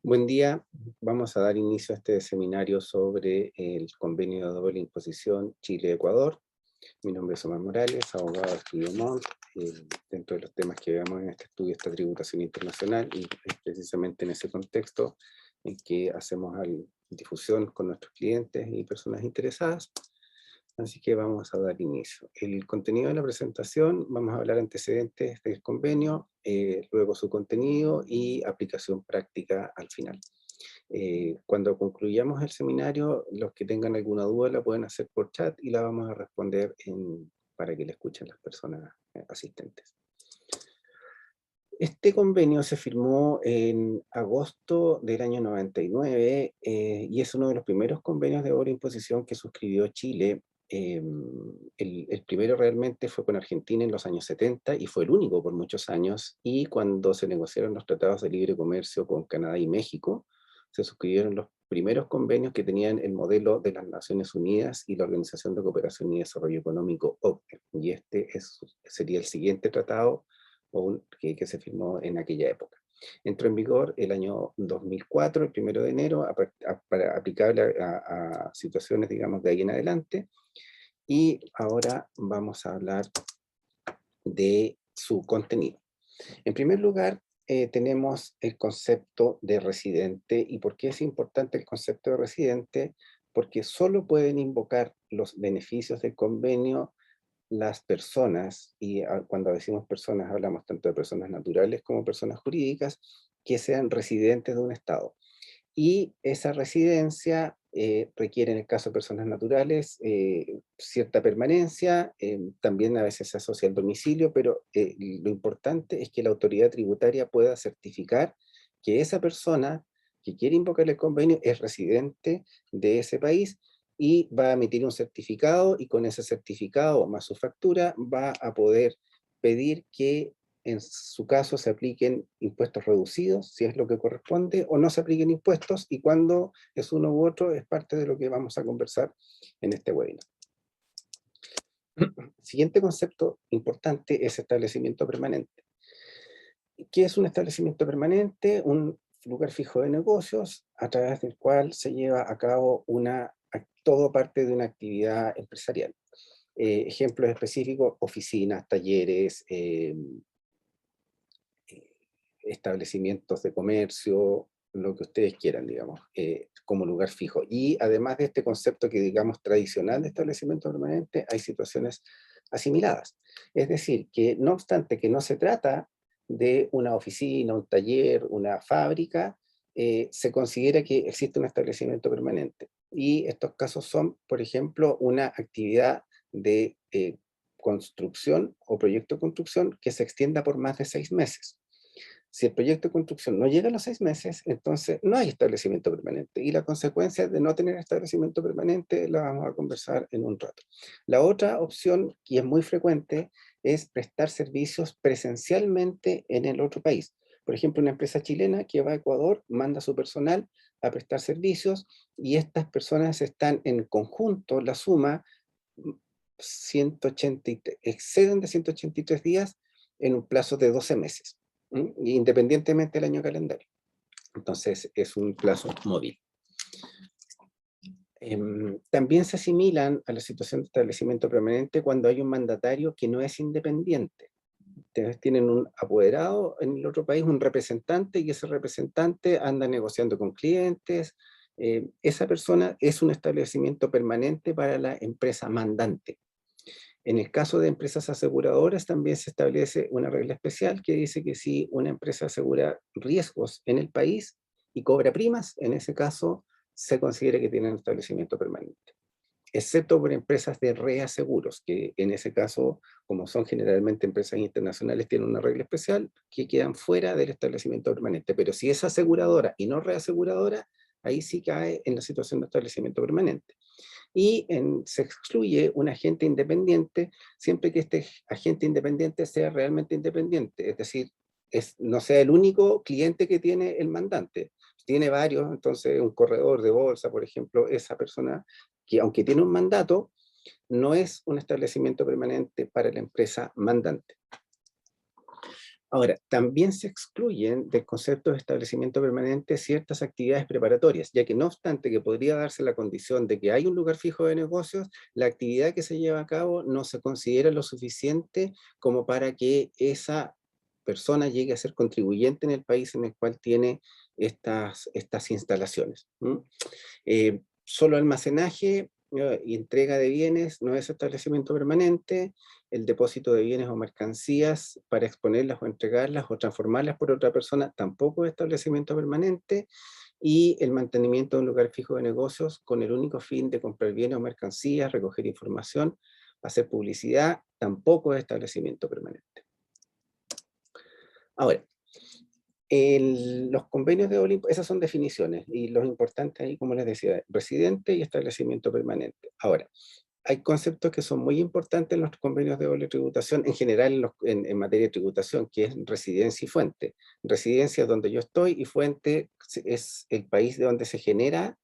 Buen día, vamos a dar inicio a este seminario sobre el convenio de doble imposición Chile-Ecuador. Mi nombre es Omar Morales, abogado de Estudio Montt. Dentro de los temas que veamos en este estudio está tributación internacional y es precisamente en ese contexto en que hacemos difusión con nuestros clientes y personas interesadas. Así que vamos a dar inicio. El contenido de la presentación, vamos a hablar antecedentes del convenio, luego su contenido y aplicación práctica al final. Cuando concluyamos el seminario, los que tengan alguna duda la pueden hacer por chat y la vamos a responder para que la escuchen las personas asistentes. Este convenio se firmó en agosto del año 99 y es uno de los primeros convenios de doble imposición que suscribió Chile. El primero realmente fue con Argentina en los años 70 y fue el único por muchos años, y cuando se negociaron los tratados de libre comercio con Canadá y México, se suscribieron los primeros convenios que tenían el modelo de las Naciones Unidas y la Organización de Cooperación y Desarrollo Económico, OCDE, y este sería el siguiente tratado que se firmó en aquella época. Entró en vigor el año 2004, el 1 de enero, para aplicable a situaciones, digamos, de ahí en adelante. Y ahora vamos a hablar de su contenido. En primer lugar, tenemos el concepto de residente. ¿Y por qué es importante el concepto de residente? Porque solo pueden invocar los beneficios del convenio las personas, y cuando decimos personas hablamos tanto de personas naturales como personas jurídicas, que sean residentes de un estado. Y esa residencia requiere, en el caso de personas naturales, cierta permanencia, también a veces se asocia al domicilio, pero lo importante es que la autoridad tributaria pueda certificar que esa persona que quiere invocar el convenio es residente de ese país, y va a emitir un certificado, y con ese certificado más su factura va a poder pedir que en su caso se apliquen impuestos reducidos, si es lo que corresponde, o no se apliquen impuestos, y cuando es uno u otro es parte de lo que vamos a conversar en este webinar. Siguiente concepto importante es establecimiento permanente. ¿Qué es un establecimiento permanente? Un lugar fijo de negocios a través del cual se lleva a cabo todo parte de una actividad empresarial. Ejemplos específicos: oficinas, talleres, establecimientos de comercio, lo que ustedes quieran, digamos, como lugar fijo. Y además de este concepto que digamos tradicional de establecimiento permanente, hay situaciones asimiladas. Es decir, que no obstante que no se trata de una oficina, un taller, una fábrica, se considera que existe un establecimiento permanente. Y estos casos son, por ejemplo, una actividad de construcción o proyecto de construcción que se extienda por más de 6 meses. Si el proyecto de construcción no llega a los 6 meses, entonces no hay establecimiento permanente. Y la consecuencia de no tener establecimiento permanente la vamos a conversar en un rato. La otra opción, que es muy frecuente, es prestar servicios presencialmente en el otro país. Por ejemplo, una empresa chilena que va a Ecuador manda a su personal a prestar servicios, y estas personas están en conjunto, la suma, 183, exceden de 183 días en un plazo de 12 meses. Independientemente del año calendario. Entonces es un plazo móvil. También se asimilan a la situación de establecimiento permanente cuando hay un mandatario que no es independiente. Ustedes tienen un apoderado en el otro país, un representante, y ese representante anda negociando con clientes. Esa persona es un establecimiento permanente para la empresa mandante. En el caso de empresas aseguradoras también se establece una regla especial que dice que si una empresa asegura riesgos en el país y cobra primas, en ese caso se considera que tiene un establecimiento permanente. Excepto por empresas de reaseguros, que en ese caso, como son generalmente empresas internacionales, tienen una regla especial que quedan fuera del establecimiento permanente. Pero si es aseguradora y no reaseguradora, ahí sí cae en la situación de establecimiento permanente. Y se excluye un agente independiente siempre que este agente independiente sea realmente independiente, es decir, no sea el único cliente que tiene el mandante. Tiene varios, entonces un corredor de bolsa, por ejemplo, esa persona que, aunque tiene un mandato, no es un establecimiento permanente para la empresa mandante. Ahora, también se excluyen del concepto de establecimiento permanente ciertas actividades preparatorias, ya que no obstante que podría darse la condición de que hay un lugar fijo de negocios, la actividad que se lleva a cabo no se considera lo suficiente como para que esa persona llegue a ser contribuyente en el país en el cual tiene estas instalaciones. ¿M? Solo almacenaje y entrega de bienes no es establecimiento permanente, el depósito de bienes o mercancías para exponerlas o entregarlas o transformarlas por otra persona tampoco es establecimiento permanente, y el mantenimiento de un lugar fijo de negocios con el único fin de comprar bienes o mercancías, recoger información, hacer publicidad, tampoco es establecimiento permanente. Ahora, los convenios de Olimpo, esas son definiciones, y los importantes ahí, como les decía, residente y establecimiento permanente. Ahora, hay conceptos que son muy importantes en los convenios de doble tributación, en general en materia de tributación, que es residencia y fuente. Residencia es donde yo estoy y fuente es el país de donde se genera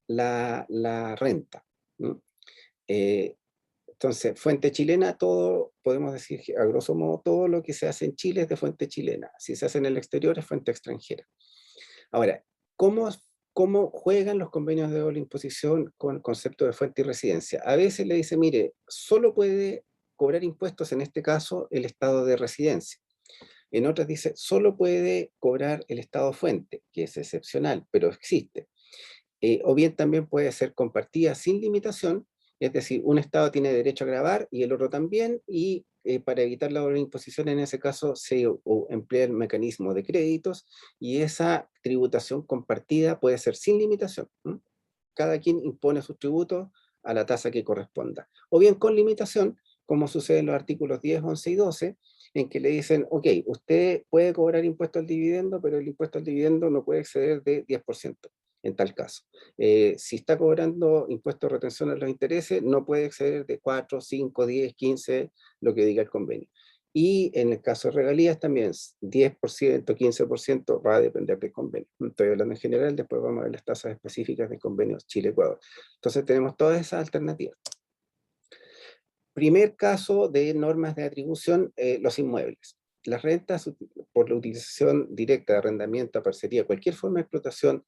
la renta. ¿No? Eh, entonces, fuente chilena, todo, podemos decir que a grosso modo, todo lo que se hace en Chile es de fuente chilena. Si se hace en el exterior es fuente extranjera. Ahora, ¿cómo, cómo juegan los convenios de doble imposición con el concepto de fuente y residencia? A veces le dice, mire, solo puede cobrar impuestos en este caso el estado de residencia. En otras dice, solo puede cobrar el estado fuente, que es excepcional, pero existe. O bien también puede ser compartida sin limitación, es decir, un Estado tiene derecho a grabar y el otro también, y para evitar la doble imposición en ese caso se emplea el mecanismo de créditos, y esa tributación compartida puede ser sin limitación. ¿M? Cada quien impone sus tributos a la tasa que corresponda. O bien con limitación, como sucede en los artículos 10, 11 y 12, en que le dicen, ok, usted puede cobrar impuesto al dividendo, pero el impuesto al dividendo no puede exceder de 10% en tal caso. Si está cobrando impuesto de retención a los intereses, no puede exceder de 4, 5, 10, 15, lo que diga el convenio. Y en el caso de regalías también 10%, 15% va a depender del convenio. Estoy hablando en general, después vamos a ver las tasas específicas del convenio Chile-Ecuador. Entonces tenemos todas esas alternativas. Primer caso de normas de atribución, los inmuebles. Las rentas por la utilización directa de arrendamiento, parcería, cualquier forma de explotación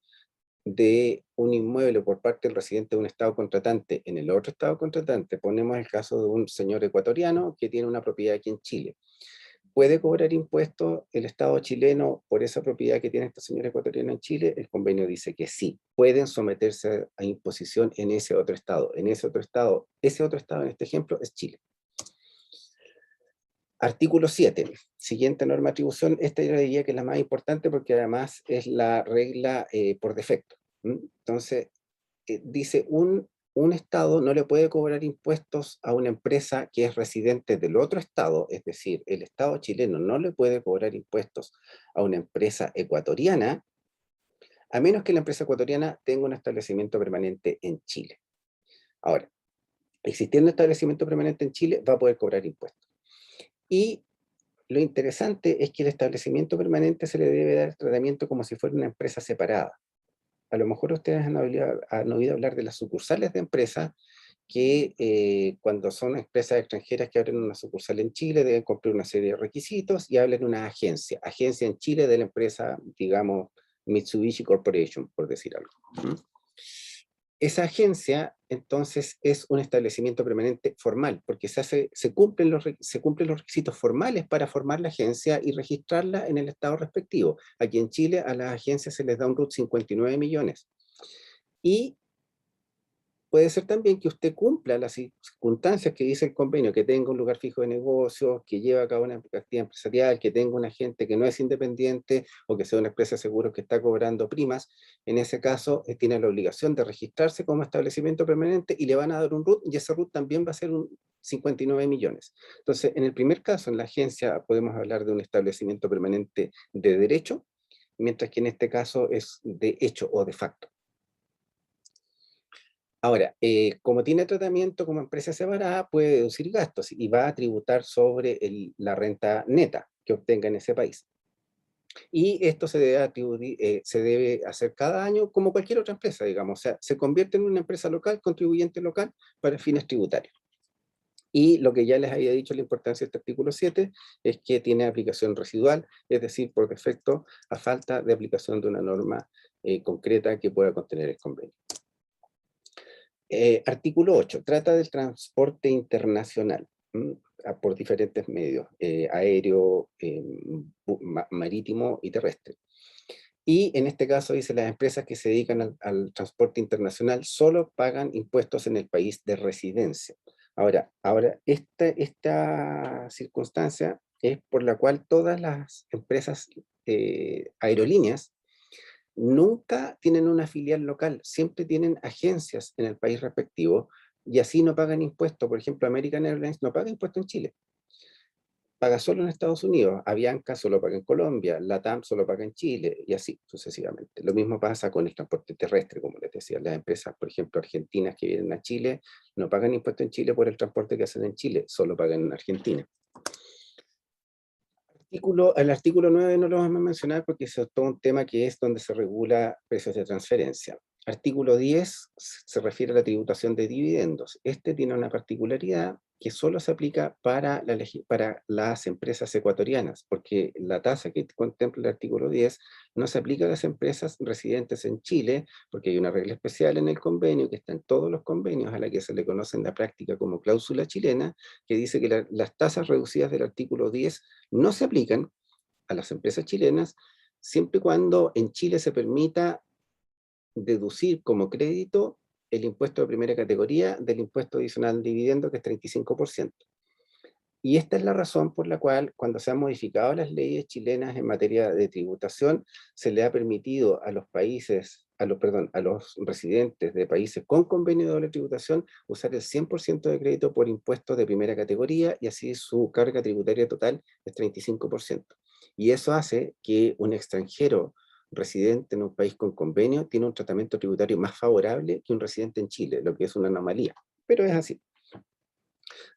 de un inmueble por parte del residente de un estado contratante en el otro estado contratante, ponemos el caso de un señor ecuatoriano que tiene una propiedad aquí en Chile. ¿Puede cobrar impuestos el Estado chileno por esa propiedad que tiene este señor ecuatoriano en Chile? El convenio dice que sí, pueden someterse a imposición en ese otro Estado. En ese otro Estado en este ejemplo es Chile. Artículo 7, siguiente norma de atribución, esta yo diría que es la más importante porque además es la regla por defecto. Entonces, dice un Estado no le puede cobrar impuestos a una empresa que es residente del otro Estado, es decir, el Estado chileno no le puede cobrar impuestos a una empresa ecuatoriana, a menos que la empresa ecuatoriana tenga un establecimiento permanente en Chile. Ahora, existiendo establecimiento permanente en Chile, va a poder cobrar impuestos. Y lo interesante es que el establecimiento permanente se le debe dar tratamiento como si fuera una empresa separada. A lo mejor ustedes han oído hablar de las sucursales de empresas que cuando son empresas extranjeras que abren una sucursal en Chile deben cumplir una serie de requisitos y hablan de una agencia en Chile de la empresa, digamos, Mitsubishi Corporation, por decir algo. ¿Mm? Esa agencia, entonces, es un establecimiento permanente formal, porque se cumplen los requisitos formales para formar la agencia y registrarla en el estado respectivo. Aquí en Chile a las agencias se les da un RUT 59 millones. Y puede ser también que usted cumpla las circunstancias que dice el convenio, que tenga un lugar fijo de negocios, que lleve a cabo una actividad empresarial, que tenga un agente que no es independiente o que sea una empresa de seguros que está cobrando primas. En ese caso, tiene la obligación de registrarse como establecimiento permanente y le van a dar un RUT, y ese RUT también va a ser un 59 millones. Entonces, en el primer caso, en la agencia, podemos hablar de un establecimiento permanente de derecho, mientras que en este caso es de hecho o de facto. Ahora, como tiene tratamiento como empresa separada, puede deducir gastos y va a tributar sobre la renta neta que obtenga en ese país. Y esto se debe hacer cada año como cualquier otra empresa, digamos. O sea, se convierte en una empresa local, contribuyente local, para fines tributarios. Y lo que ya les había dicho, la importancia de este artículo 7 es que tiene aplicación residual, es decir, por defecto, a falta de aplicación de una norma concreta que pueda contener el convenio. Artículo 8, trata del transporte internacional por diferentes medios, aéreo, marítimo y terrestre. Y en este caso dice, las empresas que se dedican al transporte internacional solo pagan impuestos en el país de residencia. Ahora esta circunstancia es por la cual todas las empresas aerolíneas nunca tienen una filial local, siempre tienen agencias en el país respectivo y así no pagan impuestos. Por ejemplo, American Airlines no paga impuestos en Chile, paga solo en Estados Unidos, Avianca solo paga en Colombia, LATAM solo paga en Chile, y así sucesivamente. Lo mismo pasa con el transporte terrestre, como les decía, las empresas, por ejemplo, argentinas que vienen a Chile, no pagan impuestos en Chile por el transporte que hacen en Chile, solo pagan en Argentina. El artículo 9 no lo vamos a mencionar porque eso es todo un tema que es donde se regula precios de transferencia. Artículo 10 se refiere a la tributación de dividendos. Este tiene una particularidad que solo se aplica para las empresas ecuatorianas, porque la tasa que contempla el artículo 10 no se aplica a las empresas residentes en Chile, porque hay una regla especial en el convenio, que está en todos los convenios, a la que se le conoce en la práctica como cláusula chilena, que dice que las tasas reducidas del artículo 10 no se aplican a las empresas chilenas siempre y cuando en Chile se permita deducir como crédito el impuesto de primera categoría del impuesto adicional de dividendo, que es 35%. Y esta es la razón por la cual, cuando se han modificado las leyes chilenas en materia de tributación, se le ha permitido a los países, a los residentes de países con convenio de doble tributación usar el 100% de crédito por impuestos de primera categoría, y así su carga tributaria total es 35%. Y eso hace que un extranjero residente en un país con convenio tiene un tratamiento tributario más favorable que un residente en Chile, lo que es una anomalía, pero es así.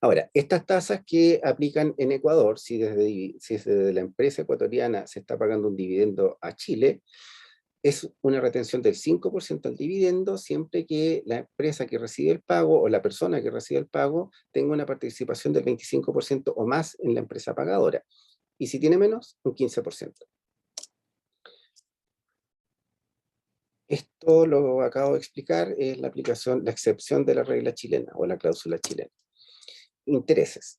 Ahora, estas tasas que aplican en Ecuador, si desde la empresa ecuatoriana se está pagando un dividendo a Chile, es una retención del 5% al dividendo, siempre que la empresa que recibe el pago o la persona que recibe el pago tenga una participación del 25% o más en la empresa pagadora. Y si tiene menos, un 15%. Esto lo acabo de explicar, es la excepción de la regla chilena o la cláusula chilena. Intereses.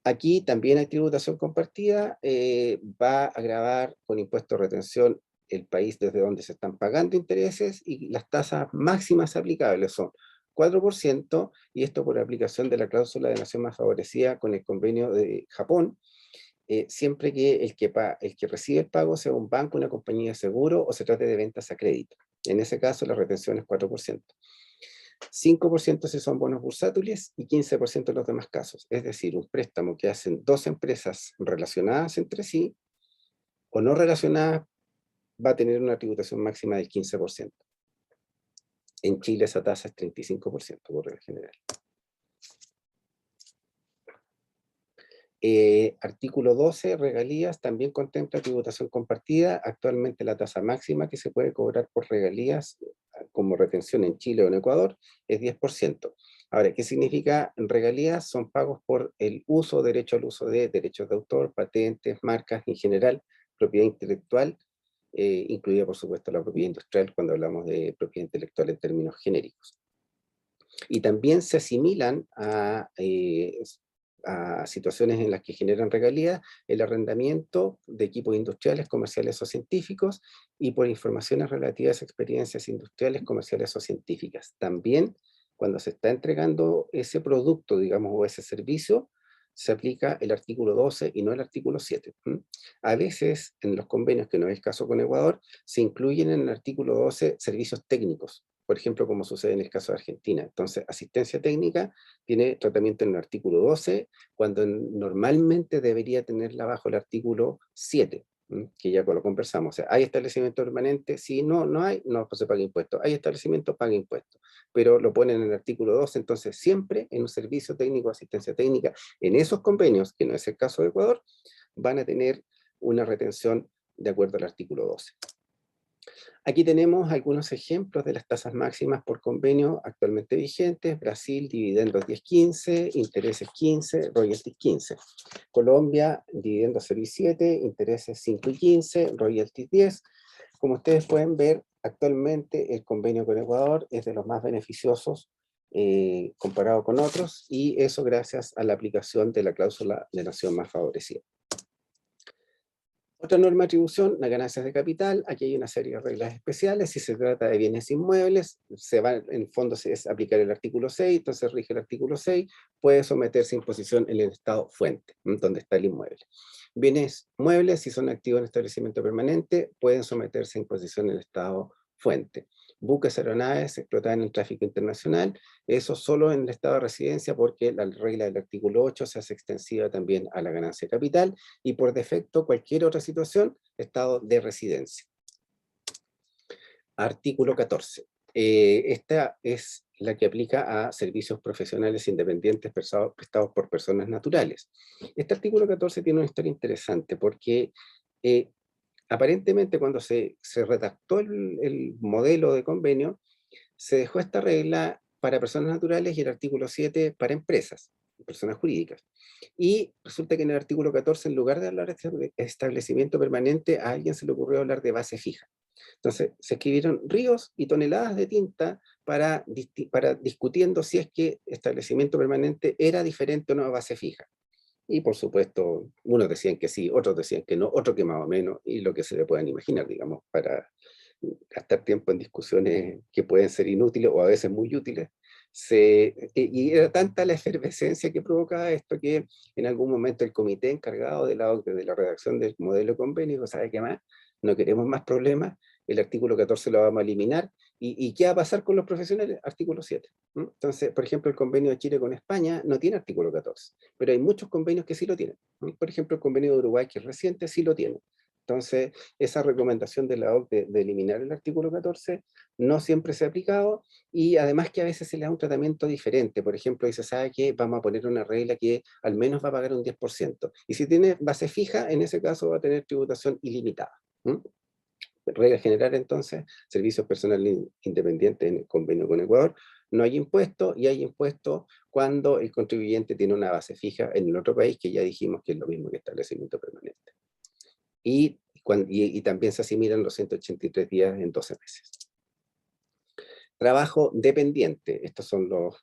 Aquí también hay tributación compartida, va a gravar con impuesto de retención el país desde donde se están pagando intereses, y las tasas máximas aplicables son 4%, y esto por aplicación de la cláusula de nación más favorecida con el convenio de Japón, siempre que el que recibe el pago sea un banco, una compañía de seguro o se trate de ventas a crédito. En ese caso la retención es 4%. 5% si son bonos bursátiles y 15% en los demás casos. Es decir, un préstamo que hacen dos empresas relacionadas entre sí o no relacionadas va a tener una tributación máxima del 15%. En Chile esa tasa es 35% por regla general. Artículo 12, regalías, también contempla tributación compartida. Actualmente la tasa máxima que se puede cobrar por regalías como retención en Chile o en Ecuador es 10%. Ahora, ¿qué significa regalías? Son pagos por el uso, derecho al uso de derechos de autor, patentes, marcas en general, propiedad intelectual, incluida por supuesto la propiedad industrial cuando hablamos de propiedad intelectual en términos genéricos. Y también se asimilan a situaciones en las que generan regalías el arrendamiento de equipos industriales, comerciales o científicos, y por informaciones relativas a experiencias industriales, comerciales o científicas. También cuando se está entregando ese producto, digamos, o ese servicio, se aplica el artículo 12 y no el artículo 7. A veces, en los convenios, que no es el caso con Ecuador, se incluyen en el artículo 12 servicios técnicos, por ejemplo, como sucede en el caso de Argentina. Entonces, asistencia técnica tiene tratamiento en el artículo 12, cuando normalmente debería tenerla bajo el artículo 7, que ya lo conversamos. O sea, ¿hay establecimiento permanente? Sí, no, no hay, no, pues se paga impuesto. ¿Hay establecimiento? Paga impuesto. Pero lo ponen en el artículo 12, entonces siempre en un servicio técnico, asistencia técnica, en esos convenios, que no es el caso de Ecuador, van a tener una retención de acuerdo al artículo 12. Aquí tenemos algunos ejemplos de las tasas máximas por convenio actualmente vigentes. Brasil, dividendos 10-15, intereses 15, royalties 15. Colombia, dividendos 0,7, intereses 5,15, royalties 10. Como ustedes pueden ver, actualmente el convenio con Ecuador es de los más beneficiosos comparado con otros, y eso gracias a la aplicación de la cláusula de nación más favorecida. Otra norma de atribución, las ganancias de capital. Aquí hay una serie de reglas especiales. Si se trata de bienes inmuebles, en el fondo es aplicar el artículo 6, entonces rige el artículo 6, puede someterse a imposición en el estado fuente, donde está el inmueble. Bienes muebles, si son activos en establecimiento permanente, pueden someterse a imposición en el estado fuente. Buques, aeronaves explotadas en el tráfico internacional, eso solo en el estado de residencia, porque la regla del artículo 8 se hace extensiva también a la ganancia de capital, y por defecto cualquier otra situación, estado de residencia. Artículo 14. Esta es la que aplica a servicios profesionales independientes prestados por personas naturales. Este artículo 14 tiene una historia interesante porque aparentemente cuando se redactó el modelo de convenio, se dejó esta regla para personas naturales y el artículo 7 para empresas, personas jurídicas. Y resulta que en el artículo 14, en lugar de hablar de establecimiento permanente, a alguien se le ocurrió hablar de base fija. Entonces, se escribieron ríos y toneladas de tinta para discutiendo si es que establecimiento permanente era diferente o no a base fija. Y por supuesto, unos decían que sí, otros decían que no, otros que más o menos, y lo que se le puedan imaginar, digamos, para gastar tiempo en discusiones que pueden ser inútiles o a veces muy útiles. Y era tanta la efervescencia que provocaba esto que en algún momento el comité encargado de la redacción del modelo de convenio dijo: ¿sabe qué más? No queremos más problemas, el artículo 14 lo vamos a eliminar. ¿Y qué va a pasar con los profesionales? Artículo 7. Entonces, por ejemplo, el convenio de Chile con España no tiene artículo 14, pero hay muchos convenios que sí lo tienen. Por ejemplo, el convenio de Uruguay, que es reciente, sí lo tiene. Entonces, esa recomendación de la OCDE de eliminar el artículo 14 no siempre se ha aplicado, y además que a veces se le da un tratamiento diferente. Por ejemplo, dice: ¿sabe qué? Vamos a poner una regla que al menos va a pagar un 10%. Y si tiene base fija, en ese caso va a tener tributación ilimitada. Regla general, entonces, servicios personales independientes en el convenio con Ecuador, no hay impuesto, y hay impuesto cuando el contribuyente tiene una base fija en el otro país, que ya dijimos que es lo mismo que establecimiento permanente. Y también se asimilan los 183 días en 12 meses. Trabajo dependiente, estos son los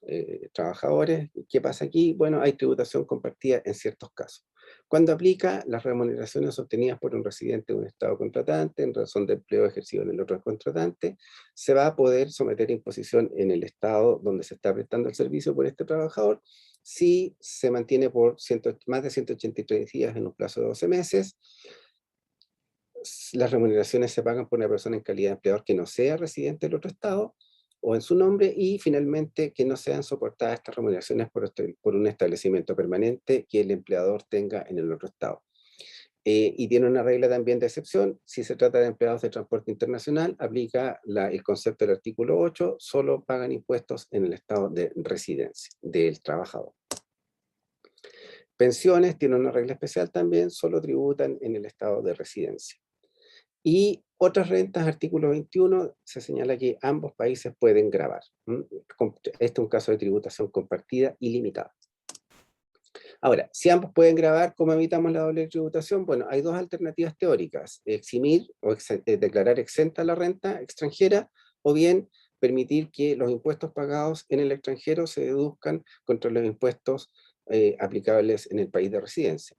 trabajadores. ¿Qué pasa aquí? Bueno, hay tributación compartida en ciertos casos. Cuando aplica las remuneraciones obtenidas por un residente de un estado contratante en razón de empleo ejercido en el otro contratante, se va a poder someter a imposición en el estado donde se está prestando el servicio por este trabajador, si se mantiene por más de 183 días en un plazo de 12 meses. Las remuneraciones se pagan por una persona en calidad de empleador que no sea residente del otro estado o en su nombre, y finalmente que no sean soportadas estas remuneraciones por un establecimiento permanente que el empleador tenga en el otro estado. Y tiene una regla también de excepción: si se trata de empleados de transporte internacional, aplica el concepto del artículo 8, solo pagan impuestos en el estado de residencia del trabajador. Pensiones tienen una regla especial también, solo tributan en el estado de residencia. Y otras rentas, artículo 21, se señala que ambos países pueden gravar. Este es un caso de tributación compartida ilimitada. Ahora, si ambos pueden grabar, ¿cómo evitamos la doble tributación? Bueno, hay dos alternativas teóricas: eximir o declarar exenta la renta extranjera, o bien permitir que los impuestos pagados en el extranjero se deduzcan contra los impuestos aplicables en el país de residencia.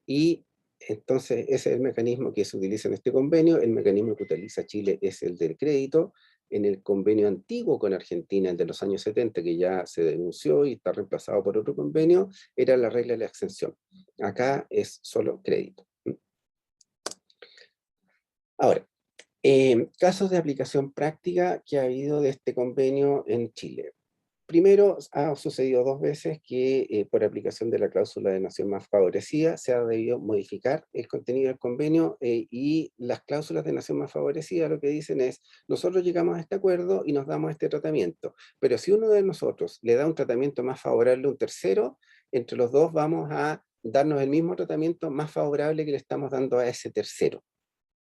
Y entonces ese es el mecanismo que se utiliza en este convenio. El mecanismo que utiliza Chile es el del crédito. En el convenio antiguo con Argentina, el de los años 70, que ya se denunció y está reemplazado por otro convenio, era la regla de la exención. Acá es solo crédito. Ahora, casos de aplicación práctica que ha habido de este convenio en Chile. Primero, ha sucedido dos veces que por aplicación de la cláusula de nación más favorecida se ha debido modificar el contenido del convenio, y las cláusulas de nación más favorecida lo que dicen es: nosotros llegamos a este acuerdo y nos damos este tratamiento, pero si uno de nosotros le da un tratamiento más favorable a un tercero, entre los dos vamos a darnos el mismo tratamiento más favorable que le estamos dando a ese tercero.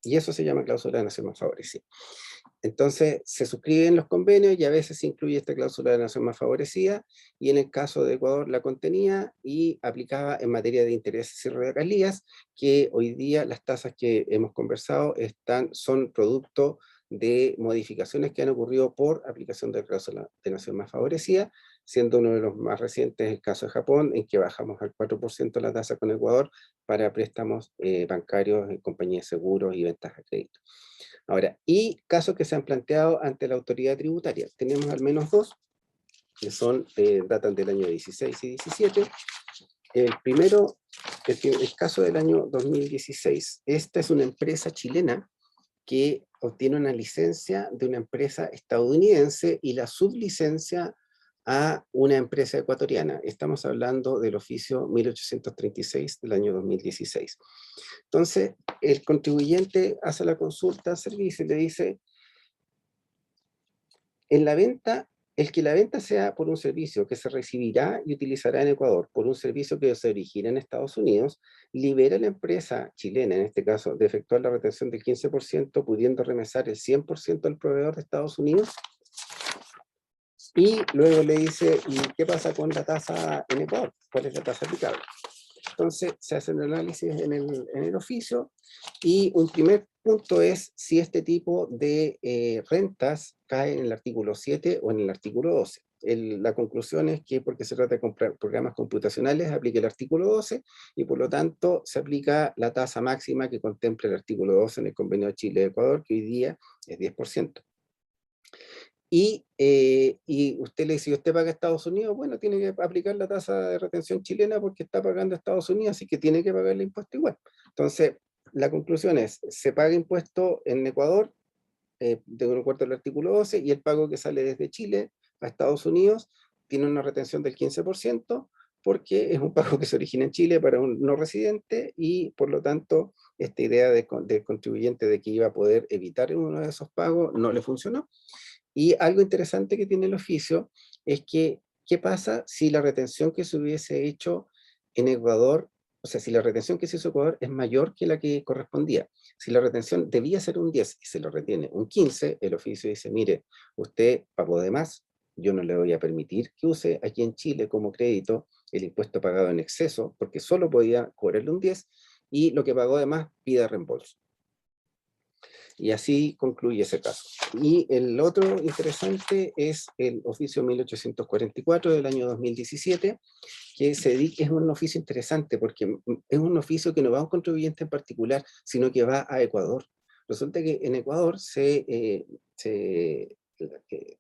Y eso se llama cláusula de nación más favorecida. Entonces, se suscriben los convenios y a veces se incluye esta cláusula de nación más favorecida, y en el caso de Ecuador la contenía y aplicaba en materia de intereses y regalías, que hoy día las tasas que hemos conversado son producto de modificaciones que han ocurrido por aplicación de la cláusula de nación más favorecida, siendo uno de los más recientes el caso de Japón, en que bajamos al 4% la tasa con Ecuador para préstamos bancarios en compañías de seguros y ventas a crédito. Ahora, y casos que se han planteado ante la autoridad tributaria. Tenemos al menos dos, que datan del año 16 y 17. El primero, el caso del año 2016. Esta es una empresa chilena que obtiene una licencia de una empresa estadounidense y la sublicencia a una empresa ecuatoriana. Estamos hablando del oficio 1836 del año 2016. Entonces, el contribuyente hace la consulta al servicio y le dice, en la venta, el que la venta sea por un servicio que se recibirá y utilizará en Ecuador, por un servicio que se origina en Estados Unidos, libera a la empresa chilena, en este caso, de efectuar la retención del 15%, pudiendo remesar el 100% al proveedor de Estados Unidos. Y luego le dice, ¿y qué pasa con la tasa en Ecuador? ¿Cuál es la tasa aplicable? Entonces se hace el análisis en el oficio, y un primer punto es si este tipo de rentas cae en el artículo 7 o en el artículo 12. La conclusión es que, porque se trata de comprar programas computacionales, aplica el artículo 12 y por lo tanto se aplica la tasa máxima que contempla el artículo 12 en el convenio de Chile-Ecuador, que hoy día es 10%. Y usted le dice, si usted paga a Estados Unidos, bueno, tiene que aplicar la tasa de retención chilena porque está pagando a Estados Unidos, así que tiene que pagar el impuesto igual. Entonces, la conclusión es, se paga impuesto en Ecuador, de un acuerdo al artículo 12, y el pago que sale desde Chile a Estados Unidos tiene una retención del 15%, porque es un pago que se origina en Chile para un no residente, y por lo tanto, esta idea del contribuyente de que iba a poder evitar uno de esos pagos no le funcionó. Y algo interesante que tiene el oficio es que, ¿qué pasa si la retención que se hubiese hecho en Ecuador, o sea, si la retención que se hizo en Ecuador es mayor que la que correspondía? Si la retención debía ser un 10 y se lo retiene un 15, el oficio dice, mire, usted pagó de más, yo no le voy a permitir que use aquí en Chile como crédito el impuesto pagado en exceso, porque solo podía cobrarle un 10, y lo que pagó de más pida reembolso. Y así concluye ese caso. Y el otro interesante es el oficio 1844 del año 2017, que es un oficio interesante porque es un oficio que no va a un contribuyente en particular, sino que va a Ecuador. Resulta que en Ecuador se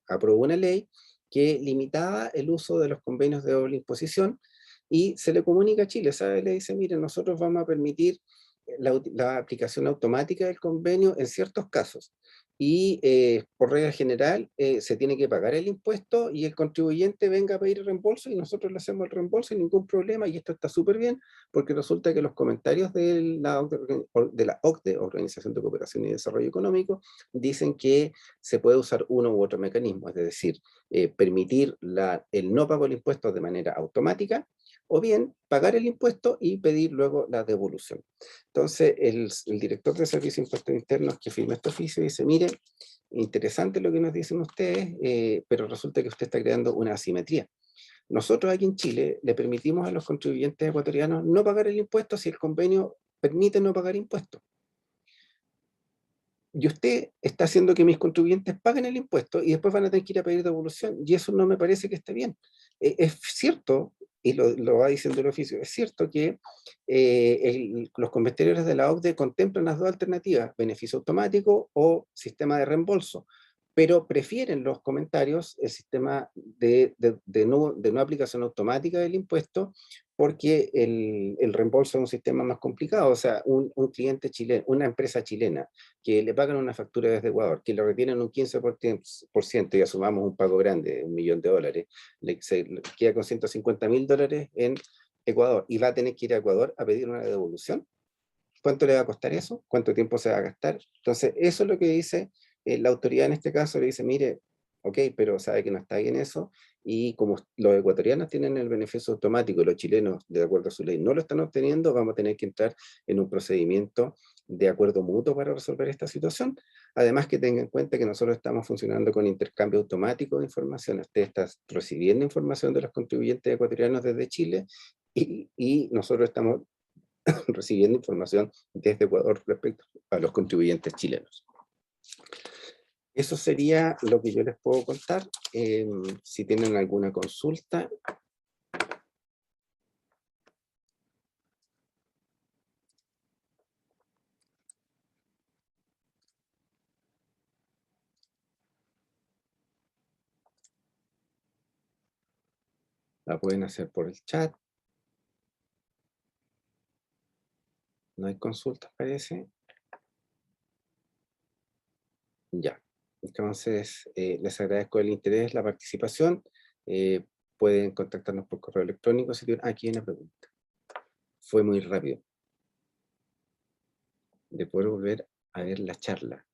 aprobó una ley que limitaba el uso de los convenios de doble imposición, y se le comunica a Chile, ¿sabe? Le dice, mire, nosotros vamos a permitir la aplicación automática del convenio en ciertos casos, y por regla general se tiene que pagar el impuesto y el contribuyente venga a pedir el reembolso y nosotros le hacemos el reembolso sin ningún problema, y esto está súper bien porque resulta que los comentarios de la OCDE, Organización de Cooperación y Desarrollo Económico, dicen que se puede usar uno u otro mecanismo, es decir, permitir el no pago del impuesto de manera automática, o bien pagar el impuesto y pedir luego la devolución. Entonces, el director de Servicios de Impuestos Internos que firma este oficio dice, mire, interesante lo que nos dicen ustedes, pero resulta que usted está creando una asimetría. Nosotros aquí en Chile le permitimos a los contribuyentes ecuatorianos no pagar el impuesto si el convenio permite no pagar impuestos. Y usted está haciendo que mis contribuyentes paguen el impuesto y después van a tener que ir a pedir devolución, y eso no me parece que esté bien. Es cierto, y lo va diciendo el oficio, es cierto que los convertidores de la OCDE contemplan las dos alternativas, beneficio automático o sistema de reembolso, pero prefieren los comentarios el sistema de no aplicación automática del impuesto, porque el reembolso es un sistema más complicado. O sea, un cliente chileno, una empresa chilena que le pagan una factura desde Ecuador, que le retienen un 15% y asumamos un pago grande, $1.000.000, le queda con $150.000 en Ecuador y va a tener que ir a Ecuador a pedir una devolución. ¿Cuánto le va a costar eso? ¿Cuánto tiempo se va a gastar? Entonces, eso es lo que dice la autoridad en este caso, le dice, mire, ok, pero sabe que no está bien eso, y como los ecuatorianos tienen el beneficio automático y los chilenos, de acuerdo a su ley, no lo están obteniendo, vamos a tener que entrar en un procedimiento de acuerdo mutuo para resolver esta situación. Además que tengan en cuenta que nosotros estamos funcionando con intercambio automático de información. Usted está recibiendo información de los contribuyentes ecuatorianos desde Chile y nosotros estamos recibiendo información desde Ecuador respecto a los contribuyentes chilenos. Eso sería lo que yo les puedo contar. Si tienen alguna consulta. La pueden hacer por el chat. No hay consultas, parece. Ya. Entonces, les agradezco el interés, la participación. Pueden contactarnos por correo electrónico si tienen. Aquí hay una pregunta. Fue muy rápido de poder volver a ver la charla.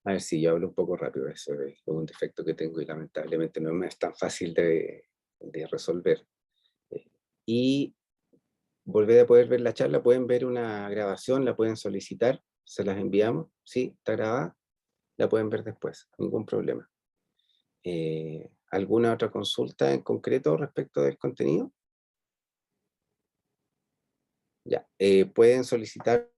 A ver si yo hablo un poco rápido. Eso es un defecto que tengo y lamentablemente no me es tan fácil de resolver. Y volver a poder ver la charla, pueden ver una grabación, la pueden solicitar, se las enviamos, sí, está grabada, la pueden ver después, ningún problema. ¿Alguna otra consulta en concreto respecto del contenido? Ya, pueden solicitar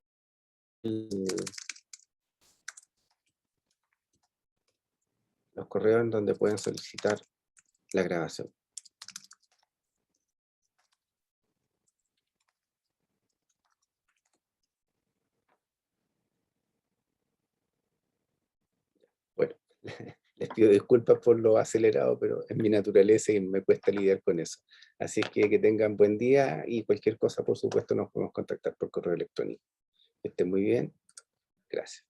los correos en donde pueden solicitar la grabación. Bueno, les pido disculpas por lo acelerado, pero es mi naturaleza y me cuesta lidiar con eso. Así es que tengan buen día y cualquier cosa, por supuesto, nos podemos contactar por correo electrónico. Que estén muy bien. Gracias.